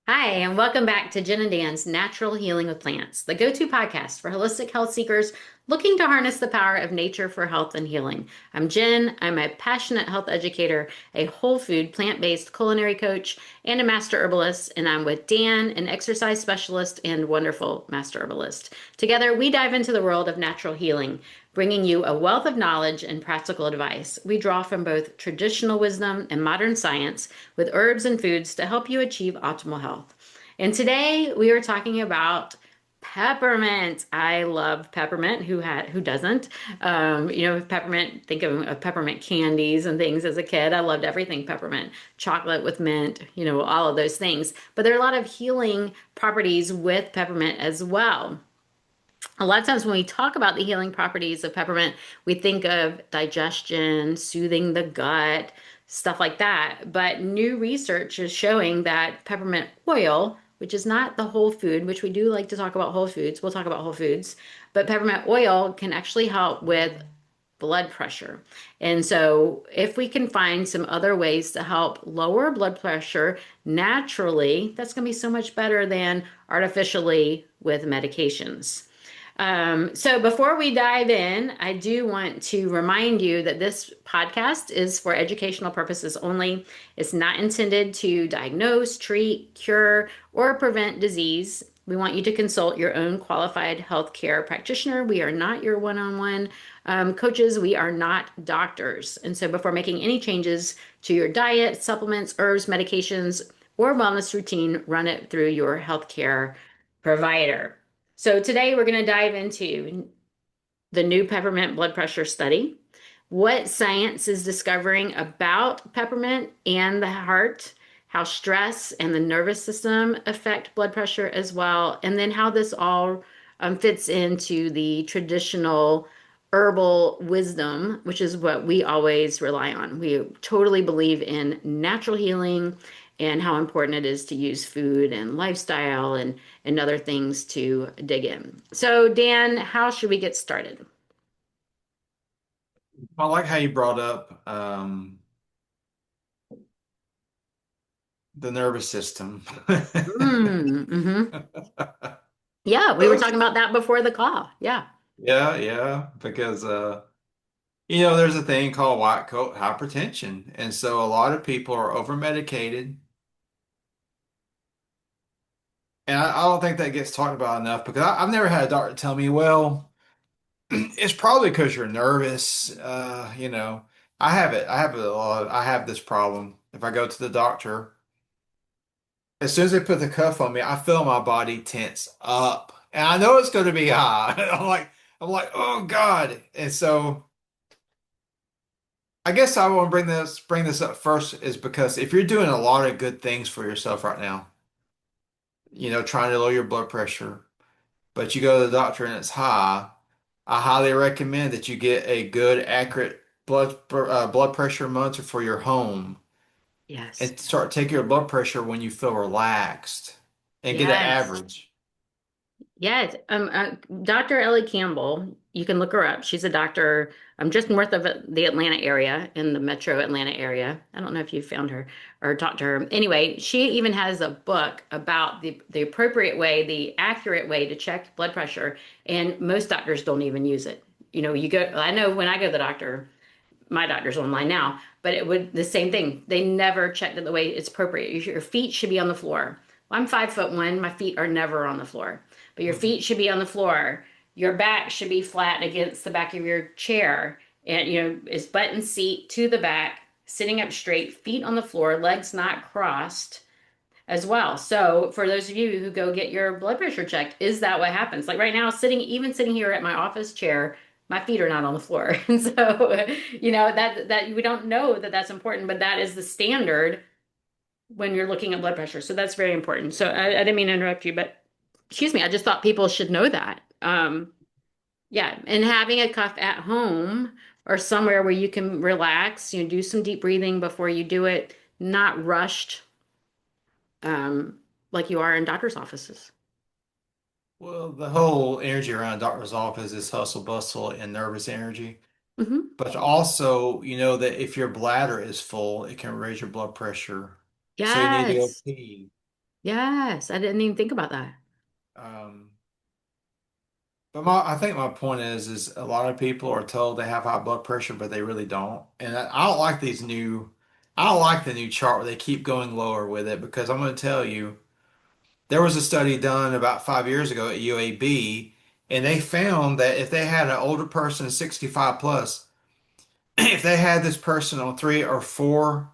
Hi, and welcome back to Jen and Dan's Natural Healing with Plants, the go-to podcast for holistic health seekers looking to harness the power of nature for health and healing. I'm Jen. I'm a passionate health educator, a whole food, plant-based culinary coach, and a master herbalist. And I'm with Dan, an exercise specialist and wonderful master herbalist. Together, we dive into the world of natural healing, bringing you a wealth of knowledge and practical advice. We draw from both traditional wisdom and modern science with herbs and foods to help you achieve optimal health. And today we are talking about peppermint. I love peppermint. Who doesn't? Peppermint. Think of peppermint candies and things as a kid. I loved everything peppermint, chocolate with mint. All of those things. But there are a lot of healing properties with peppermint as well. A lot of times when we talk about the healing properties of peppermint, we think of digestion, soothing the gut, stuff like that. But new research is showing that peppermint oil, which is not the whole food, which we do like to talk about whole foods, we'll talk about whole foods, but peppermint oil can actually help with blood pressure. And so, if we can find some other ways to help lower blood pressure naturally, that's going to be so much better than artificially with medications. So before we dive in, I do want to remind you that this podcast is for educational purposes only. It's not intended to diagnose, treat, cure, or prevent disease. We want you to consult your own qualified healthcare practitioner. We are not your one-on-one coaches. We are not doctors. And so before making any changes to your diet, supplements, herbs, medications, or wellness routine, run it through your healthcare provider. So today we're going to dive into the new peppermint blood pressure study, what science is discovering about peppermint and the heart, how stress and the nervous system affect blood pressure as well, and then how this all fits into the traditional herbal wisdom, which is what we always rely on. We totally believe in natural healing and how important it is to use food and lifestyle and other things to dig in. So, Dan, how should we get started? I like how you brought up the nervous system. Mm-hmm. Yeah, we were talking about that before the call. Yeah. Yeah, yeah, because there's a thing called white coat hypertension, and so a lot of people are over medicated, and I don't think that gets talked about enough because I've never had a doctor tell me, well, it's probably because you're nervous. I have it. I have it a lot. I have this problem. If I go to the doctor, as soon as they put the cuff on me, I feel my body tense up. And I know it's going to be high. I'm like, oh God. And so I guess I want to bring this up first is because if you're doing a lot of good things for yourself right now, trying to lower your blood pressure, but you go to the doctor and it's high, I highly recommend that you get a good, accurate blood pressure monitor for your home Yes. and start taking your blood pressure when you feel relaxed and get an Yes. average. Yes. Dr. Ellie Campbell, you can look her up. She's a doctor just north of the Atlanta area, in the metro Atlanta area. I don't know if you found her or talked to her. Anyway, she even has a book about the appropriate way, the accurate way to check blood pressure. And most doctors don't even use it. I know when I go to the doctor, my doctor's online now, but it would the same thing. They never checked it the way it's appropriate. Your feet should be on the floor. Well, I'm 5'1". My feet are never on the floor, but your feet should be on the floor. Your back should be flat against the back of your chair, and it's button seat to the back, sitting up straight, feet on the floor, legs not crossed as well. So for those of you who go get your blood pressure checked, is that what happens? Like right now, even sitting here at my office chair, my feet are not on the floor. And so, that we don't know that that's important, but that is the standard when you're looking at blood pressure. So that's very important. So I didn't mean to interrupt you, but excuse me, I just thought people should know that. Yeah, and having a cuff at home or somewhere where you can relax, do some deep breathing before you do it, not rushed like you are in doctor's offices. Well, the whole energy around a doctor's office is hustle bustle and nervous energy. Hmm. But also, you know that if your bladder is full, it can raise your blood pressure. So you need to go Yes. pee. Yes, I didn't even think about that. Um, but I think my point is a lot of people are told they have high blood pressure, but they really don't. And I don't like I don't like the new chart where they keep going lower with it because I'm going to tell you, there was a study done about 5 years ago at UAB, and they found that if they had an older person, 65 plus, if they had this person on 3 or 4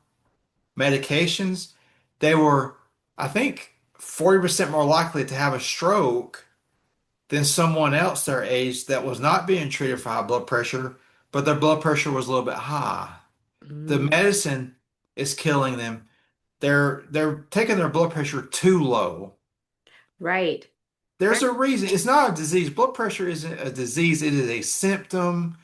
medications, they were, I think, 40% more likely to have a stroke than someone else their age that was not being treated for high blood pressure, but their blood pressure was a little bit high. The Mm, medicine is killing them. They're taking their blood pressure too low. right. There's Right. a reason. It's not a disease. Blood pressure isn't a disease. It is a symptom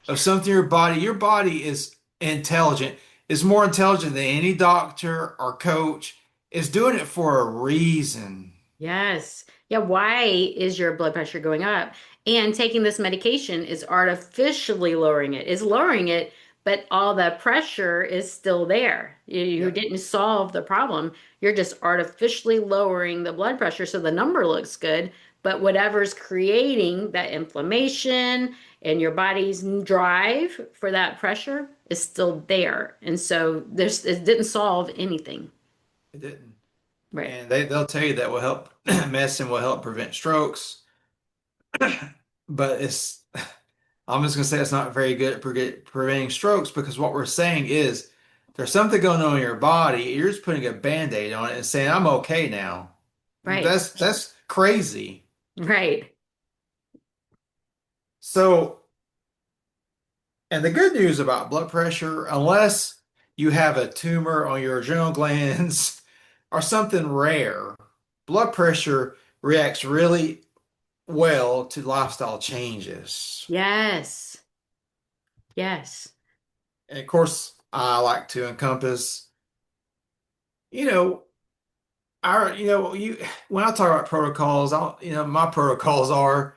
of something in your body. Your body is intelligent. It's more intelligent than any doctor or coach. It's doing it for a reason. Yes. Yeah. Why is your blood pressure going up? And taking this medication is artificially lowering it, is lowering it, but all the pressure is still there. You Yep, didn't solve the problem. You're just artificially lowering the blood pressure so the number looks good, but whatever's creating that inflammation and your body's drive for that pressure is still there. And so it didn't solve anything. it didn't. Right. And they'll tell you that will help, medicine will help prevent strokes, but I'm just going to say it's not very good at preventing strokes because what we're saying is there's something going on in your body. You're just putting a band-aid on it and saying, I'm okay now. Right. That's crazy. Right. So, and the good news about blood pressure, unless you have a tumor on your adrenal glands or something rare, blood pressure reacts really well to lifestyle changes. Yes. Yes. And of course, I like to encompass, you know, you when I talk about protocols, my protocols are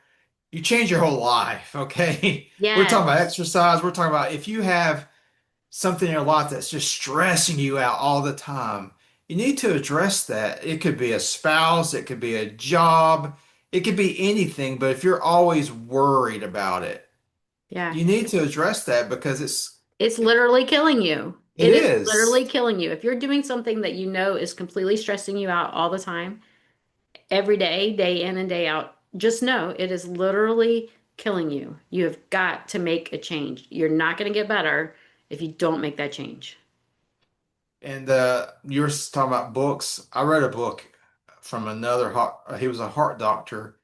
you change your whole life, okay? We're talking about Yes. exercise. We're talking about if you have something in your life that's just stressing you out all the time, you need to address that. It could be a spouse, it could be a job, it could be anything, but if you're always worried about it, Yeah. you need to address that because It's literally killing you. it It is is. literally killing you. If you're doing something that you know is completely stressing you out all the time, every day, day in and day out, just know it is literally killing you. You have got to make a change. You're not going to get better if you don't make that change. And you were talking about books. I read a book from another he was a heart doctor.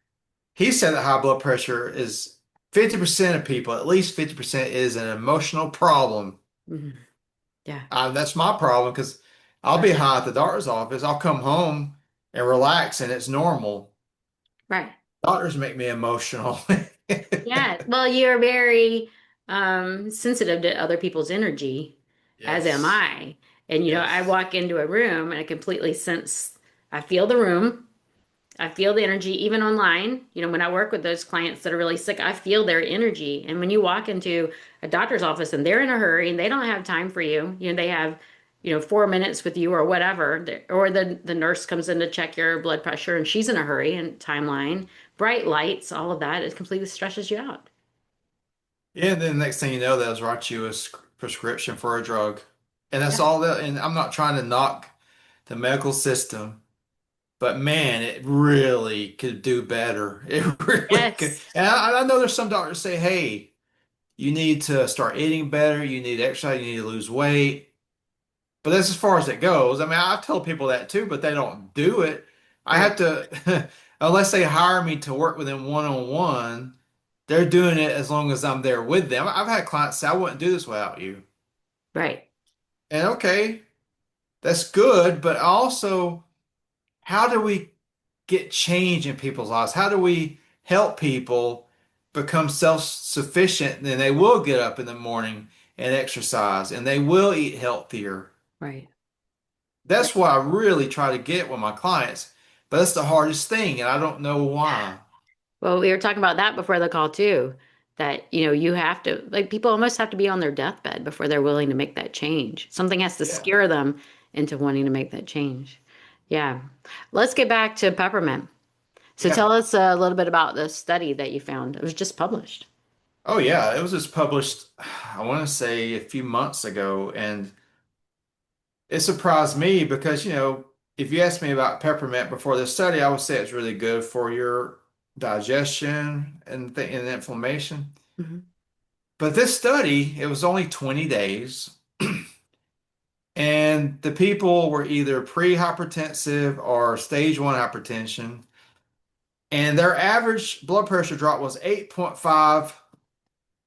He said that high blood pressure is 50% of people, at least 50% is an emotional problem. Mhm. Yeah. That's my problem because I'll Right. be high at the doctor's office. I'll come home and relax and it's normal. Right. Doctors make me emotional. Yeah. Well, you're very sensitive to other people's energy, as am Yes. I. And I Yes. walk into a room and I completely sense, I feel the room. I feel the energy even online. When I work with those clients that are really sick, I feel their energy. And when you walk into a doctor's office and they're in a hurry and they don't have time for you, they have, 4 minutes with you or whatever, or the nurse comes in to check your blood pressure and she's in a hurry and timeline, bright lights, all of that, it completely stresses you out. Yeah, and then the next thing you know, they'll write you a prescription for a drug. And that's Yeah. all that, and I'm not trying to knock the medical system, but man, it really could do better. It really could. Yes. And I know there's some doctors say, hey, you need to start eating better, you need exercise, you need to lose weight. But that's as far as it goes. I mean, I tell people that too, but they don't do it. I Right. have to, unless they hire me to work with them one-on-one, they're doing it as long as I'm there with them. I've had clients say, I wouldn't do this without you. Right. And okay, that's good, but also, how do we get change in people's lives? How do we help people become self-sufficient? And then they will get up in the morning and exercise and they will eat healthier. Right. Right. That's what I really try to get with my clients, but that's the hardest thing, and I don't know why. Well, we were talking about that before the call too, that, you have to, like, people almost have to be on their deathbed before they're willing to make that change. Something has to Yeah. scare them into wanting to make that change. Yeah. Let's get back to peppermint. So Yeah. tell us a little bit about the study that you found. It was just published. Oh yeah, it was just published, I want to say a few months ago, and it surprised me because, if you asked me about peppermint before this study, I would say it's really good for your digestion and inflammation. Hmm. But this study, it was only 20 days, and the people were either pre-hypertensive or stage one hypertension, and their average blood pressure drop was 8.5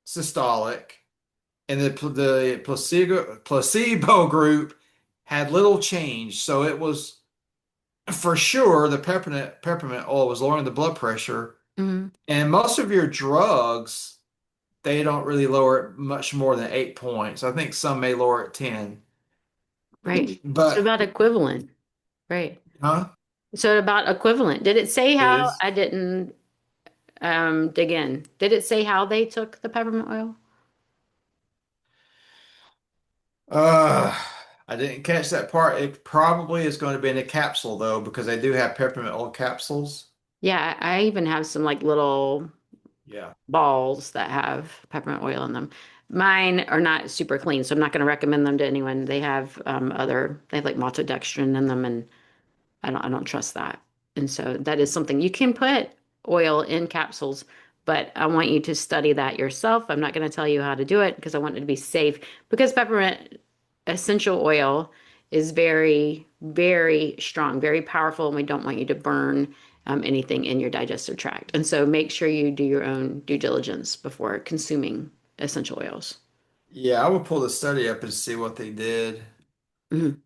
systolic, and the placebo group had little change. So it was for sure the peppermint oil was lowering the blood pressure. Hmm. And most of your drugs, they don't really lower it much more than 8 points. I think some may lower it 10. Right. So But about equivalent. Right. huh? So about equivalent. Did it say It how? is. I didn't dig in. Did it say how they took the peppermint oil? Uh, I didn't catch that part. It probably is going to be in a capsule though, because they do have peppermint oil capsules. Yeah, I even have some like little Yeah. balls that have peppermint oil in them. Mine are not super clean, so I'm not going to recommend them to anyone. They have they have like maltodextrin in them, and I don't trust that. And so that is something you can put oil in capsules, but I want you to study that yourself. I'm not going to tell you how to do it because I want it to be safe because peppermint essential oil is very, very strong, very powerful, and we don't want you to burn anything in your digestive tract. And so make sure you do your own due diligence before consuming essential oils. Yeah, I will pull the study up and see what they did. Mhm.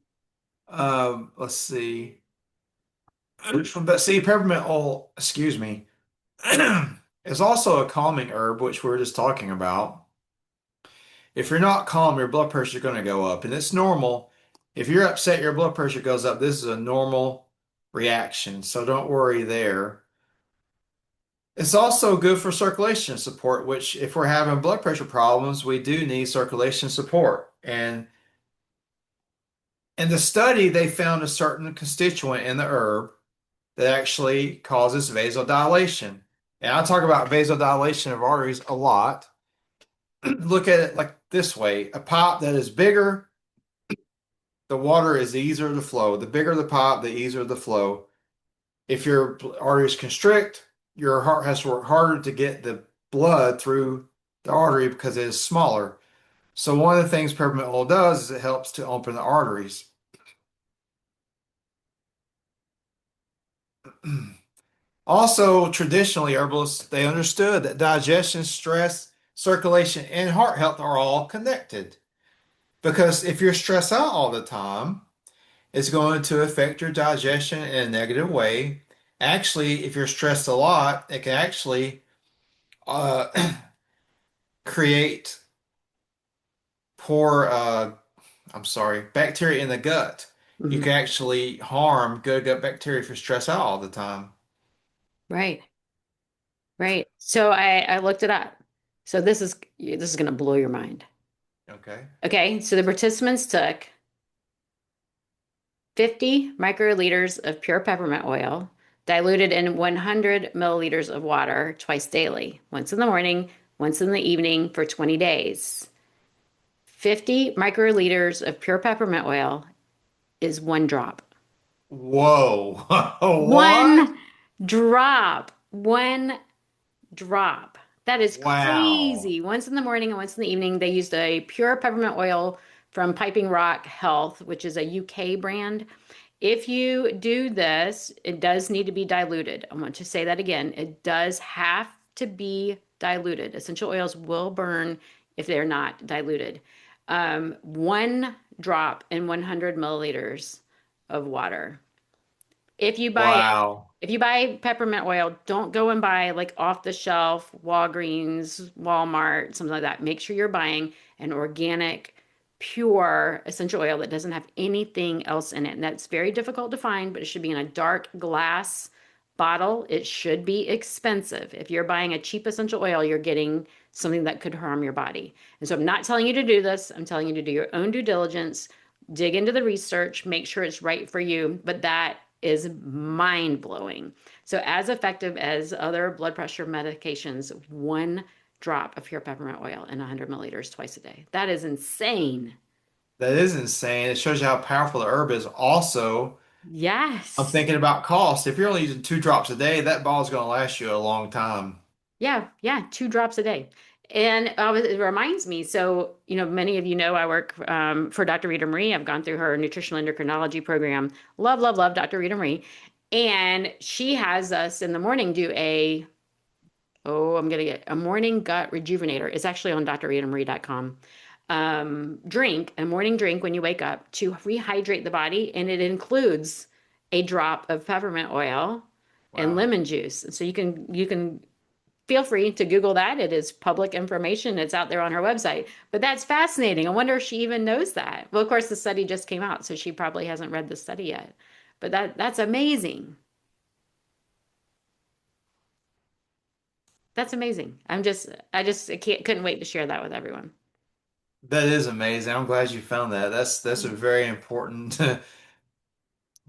Let's see. But see, peppermint oil, excuse me, is also a calming herb, which we were just talking about. If you're not calm, your blood pressure is going to go up, and it's normal. If you're upset, your blood pressure goes up. This is a normal reaction, so don't worry there. It's also good for circulation support, which if we're having blood pressure problems, we do need circulation support. And in the study, they found a certain constituent in the herb that actually causes vasodilation. And I talk about vasodilation of arteries a lot. Look at it like this way. A pipe that is bigger, the water is easier to flow. The bigger the pipe, the easier the flow. If your arteries constrict, your heart has to work harder to get the blood through the artery because it is smaller. So one of the things peppermint oil does is it helps to open the arteries. Also, traditionally, herbalists, they understood that digestion, stress, circulation, and heart health are all connected. Because if you're stressed out all the time, it's going to affect your digestion in a negative way. Actually, if you're stressed a lot, it can actually uh, create poor, I'm sorry, bacteria in the gut. You Mhm. can actually harm good gut bacteria if you're stressed out all the time. Right. Right. So I looked it up. So this is going to blow your mind. Okay. Okay, so the participants took 50 microliters of pure peppermint oil, diluted in 100 milliliters of water twice daily, once in the morning, once in the evening for 20 days. 50 microliters of pure peppermint oil is one drop. Whoa. What? One drop. One drop. That is Wow. crazy. Once in the morning and once in the evening, they used a pure peppermint oil from Piping Rock Health, which is a UK brand. If you do this, it does need to be diluted. I want to say that again. It does have to be diluted. Essential oils will burn if they're not diluted. One drop in 100 milliliters of water. If you buy Wow. if you buy peppermint oil, don't go and buy like off the shelf Walgreens, Walmart, something like that. Make sure you're buying an organic, pure essential oil that doesn't have anything else in it. And that's very difficult to find, but it should be in a dark glass bottle. It should be expensive. If you're buying a cheap essential oil, you're getting something that could harm your body. And so I'm not telling you to do this. I'm telling you to do your own due diligence, dig into the research, make sure it's right for you. But that is mind-blowing. So as effective as other blood pressure medications, one drop of pure peppermint oil in 100 milliliters twice a day. That is insane. That is insane. It shows you how powerful the herb is. Also, I'm Yes. thinking about cost. If you're only using 2 drops a day, that ball is going to last you a long time. Yeah, yeah, 2 drops a day. And it reminds me, so, many of you know I work for Dr. Rita Marie. I've gone through her nutritional endocrinology program. Love, love, love Dr. Rita Marie. And she has us in the morning do I'm going to get a morning gut rejuvenator. It's actually on drritamarie.com. A morning drink when you wake up to rehydrate the body. And it includes a drop of peppermint oil and Wow. lemon juice. So you can feel free to Google that. It is public information. It's out there on her website. But that's fascinating. I wonder if she even knows that. Well, of course, the study just came out, so she probably hasn't read the study yet. But that's amazing. That's amazing. I couldn't wait to share that with everyone. That is amazing. I'm glad you found that. That's a very important.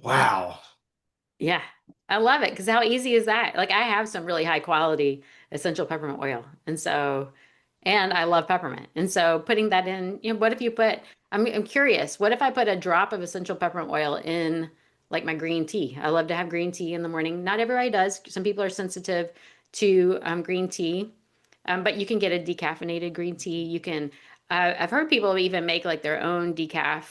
Wow. Yeah, I love it because how easy is that? Like I have some really high quality essential peppermint oil, and I love peppermint, and so putting that in, what if you put? I'm curious. What if I put a drop of essential peppermint oil in like my green tea? I love to have green tea in the morning. Not everybody does. Some people are sensitive to green tea, but you can get a decaffeinated green tea. You can. I've heard people even make like their own decaf.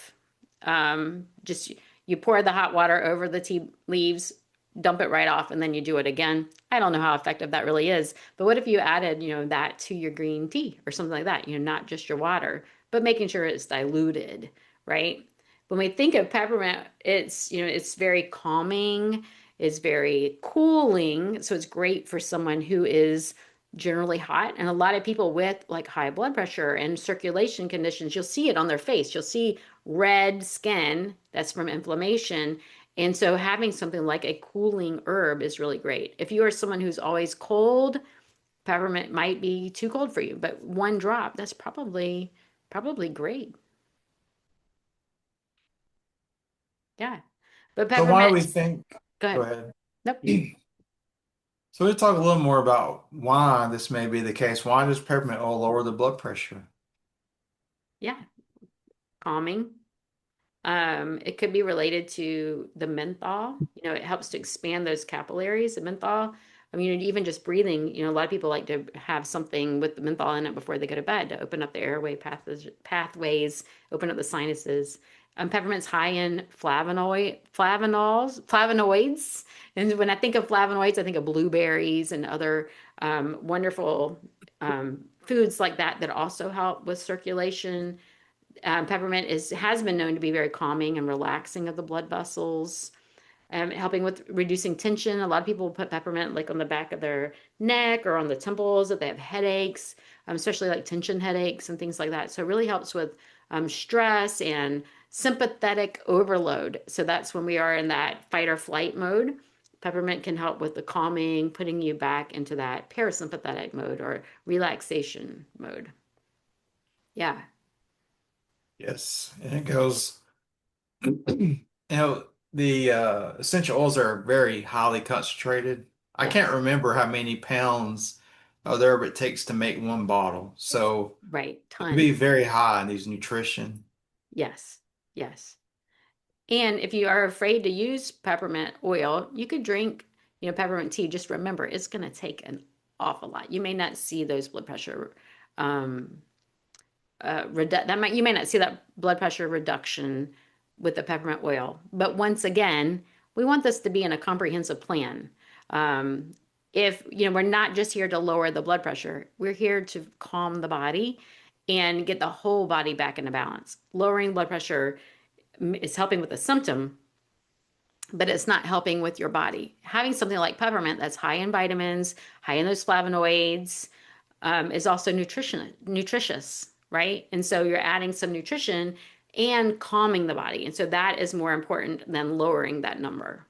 Just you pour the hot water over the tea leaves, dump it right off, and then you do it again. I don't know how effective that really is, but what if you added, that to your green tea or something like that? Not just your water, but making sure it's diluted, right? When we think of peppermint, it's very calming, it's very cooling, so it's great for someone who is generally hot. And a lot of people with like high blood pressure and circulation conditions, you'll see it on their face. You'll see red skin that's from inflammation. And so having something like a cooling herb is really great. If you are someone who's always cold, peppermint might be too cold for you, but one drop, that's probably great. Yeah. But So why do peppermint, we think? go Go ahead. ahead. Nope. So we'll talk a little more about why this may be the case. Why does peppermint oil lower the blood pressure? Yeah. Calming. It could be related to the menthol. It helps to expand those capillaries. The menthol, I mean, even just breathing, a lot of people like to have something with the menthol in it before they go to bed to open up the airway pathways, open up the sinuses. Peppermint's high in flavonoids. And when I think of flavonoids, I think of blueberries and other wonderful foods like that that also help with circulation. Peppermint has been known to be very calming and relaxing of the blood vessels, helping with reducing tension. A lot of people put peppermint like on the back of their neck or on the temples if they have headaches, especially like tension headaches and things like that. So it really helps with stress and sympathetic overload. So that's when we are in that fight or flight mode. Peppermint can help with the calming, putting you back into that parasympathetic mode or relaxation mode. Yeah. Yes, and it goes. The essential oils are very highly concentrated. I can't Yes. remember how many pounds of the herb it takes to make one bottle. So Right. it would be Tons. very high in these nutrition. Yes, yes. And if you are afraid to use peppermint oil, you could drink, peppermint tea. Just remember, it's going to take an awful lot. You may not see those blood pressure um, you may not see that blood pressure reduction with the peppermint oil. But once again, we want this to be in a comprehensive plan. Um, if we're not just here to lower the blood pressure, we're here to calm the body and get the whole body back into balance. Lowering blood pressure is helping with the symptom, but it's not helping with your body. Having something like peppermint that's high in vitamins, high in those flavonoids, is also nutritious, right? And so you're adding some nutrition and calming the body. And so that is more important than lowering that number.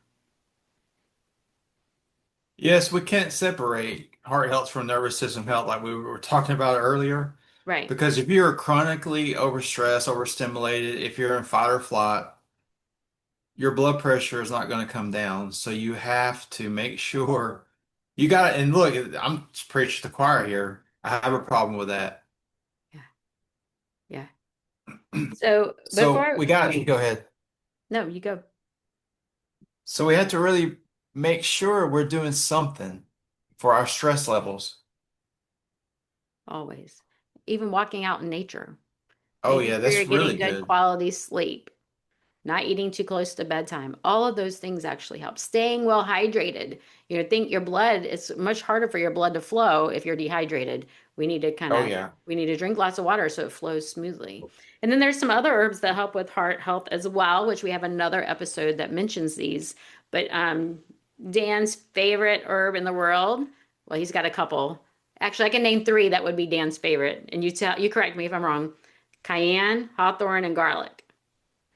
Yes, we can't separate heart health from nervous system health like we were talking about earlier. Right. Because if you're chronically overstressed, overstimulated, if you're in fight or flight, your blood pressure is not going to come down. So you have to make sure you got it. And look, I'm preaching to the choir here. I have a problem with that. Yeah. Yeah. So So before, we got to go ahead. no, you go. So we have to really make sure we're doing something for our stress levels. Always. Even walking out in nature, Oh making yeah, sure you're that's getting really good good. quality sleep, not eating too close to bedtime. All of those things actually help. Staying well hydrated. Think your blood, it's much harder for your blood to flow if you're dehydrated. Oh yeah. We need to drink lots of water so it flows smoothly. And then there's some other herbs that help with heart health as well, which we have another episode that mentions these. But Dan's favorite herb in the world, well, he's got a couple. Actually, I can name three that would be Dan's favorite. And you correct me if I'm wrong. Cayenne, hawthorn, and garlic.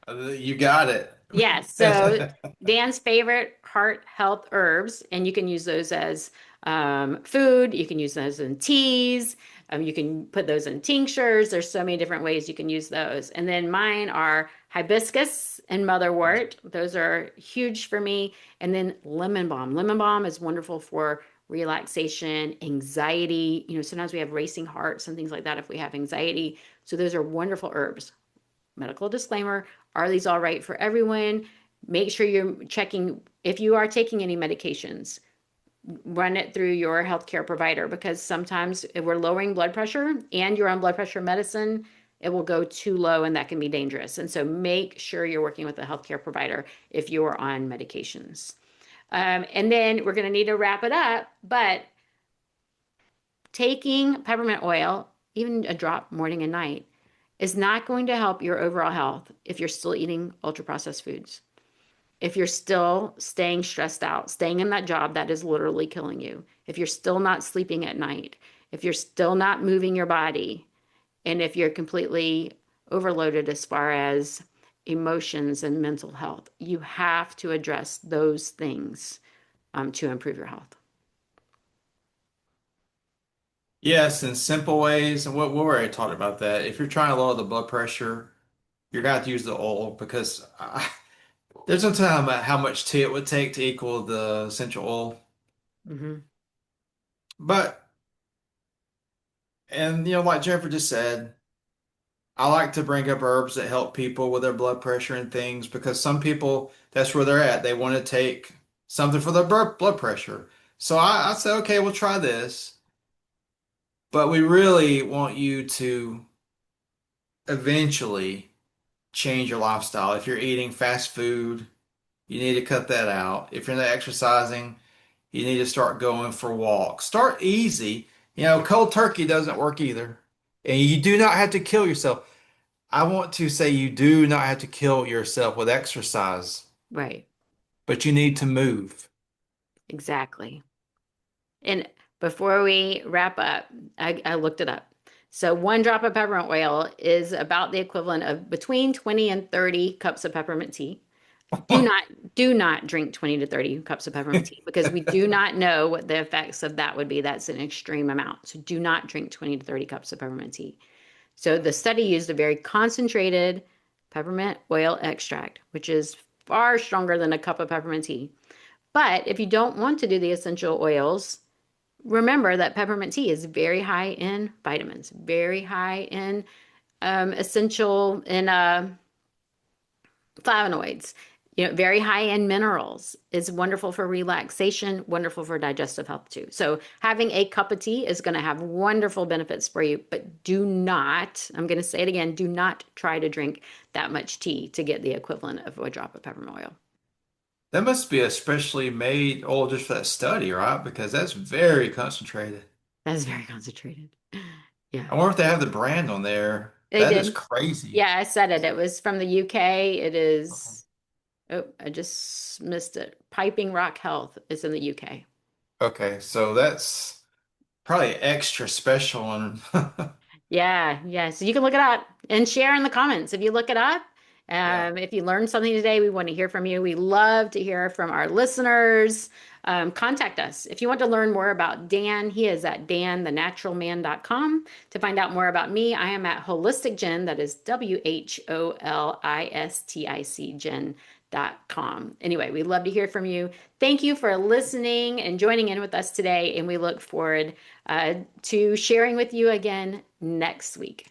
You got it. Yes. So Dan's favorite heart health herbs, and you can use those as food. You can use those in teas. You can put those in tinctures. There's so many different ways you can use those. And then mine are hibiscus and motherwort. Those are huge for me. And then lemon balm. Lemon balm is wonderful for relaxation, anxiety. Sometimes we have racing hearts and things like that if we have anxiety. So those are wonderful herbs. Medical disclaimer, are these all right for everyone? Make sure you're checking if you are taking any medications, run it through your healthcare provider because sometimes if we're lowering blood pressure and you're on blood pressure medicine, it will go too low and that can be dangerous. And so make sure you're working with a healthcare provider if you are on medications. And then we're going to need to wrap it up, but taking peppermint oil, even a drop morning and night, is not going to help your overall health if you're still eating ultra processed foods. If you're still staying stressed out, staying in that job that is literally killing you, if you're still not sleeping at night, if you're still not moving your body, and if you're completely overloaded as far as emotions and mental health, you have to address those things to improve your health. Yes, in simple ways, and we already talked about that. If you're trying to lower the blood pressure, you're going to have to use the oil because there's no time about how much tea it would take to equal the essential oil. Hmm. But, and like Jennifer just said, I like to bring up herbs that help people with their blood pressure and things because some people, that's where they're at. They want to take something for their blood pressure. So I say, okay, we'll try this. But we really want you to eventually change your lifestyle. If you're eating fast food, you need to cut that out. If you're not exercising, you need to start going for walks. Start easy. Cold turkey doesn't work either. And you do not have to kill yourself. I want to say you do not have to kill yourself with exercise, Right, but you need to move. exactly. And before we wrap up, I looked it up. So one drop of peppermint oil is about the equivalent of between 20 and 30 cups of peppermint tea. Do not do not drink 20 to 30 cups of peppermint tea because we do not know what the effects of that would be. That's an extreme amount. So do not drink 20 to 30 cups of peppermint tea. So the study used a very concentrated peppermint oil extract, which is far stronger than a cup of peppermint tea. But if you don't want to do the essential oils, remember that peppermint tea is very high in vitamins, very high in essential in flavonoids, very high in minerals. Is wonderful for relaxation, wonderful for digestive health too. So having a cup of tea is going to have wonderful benefits for you, but do not, I'm going to say it again, do not try to drink that much tea to get the equivalent of a drop of peppermint oil. That must be a specially made oil just for that study, right? Because that's very concentrated. That is very concentrated. Yeah, I wonder if they have the brand on there. they That is did. crazy. Yeah, I said it. It was from the UK. It Okay. is, oh, I just missed it. Piping Rock Health is in the UK. Okay, so that's probably extra special and Yeah, yeah. So you can look it up and share in the comments if you look it up. yeah. If you learned something today, we want to hear from you. We love to hear from our listeners. Contact us. If you want to learn more about Dan, he is at danthenaturalman.com. To find out more about me, I am at Holistic Jen, that is WHOLISTIC Jen.com. Anyway, we'd love to hear from you. Thank you for listening and joining in with us today, and we look forward to sharing with you again next week.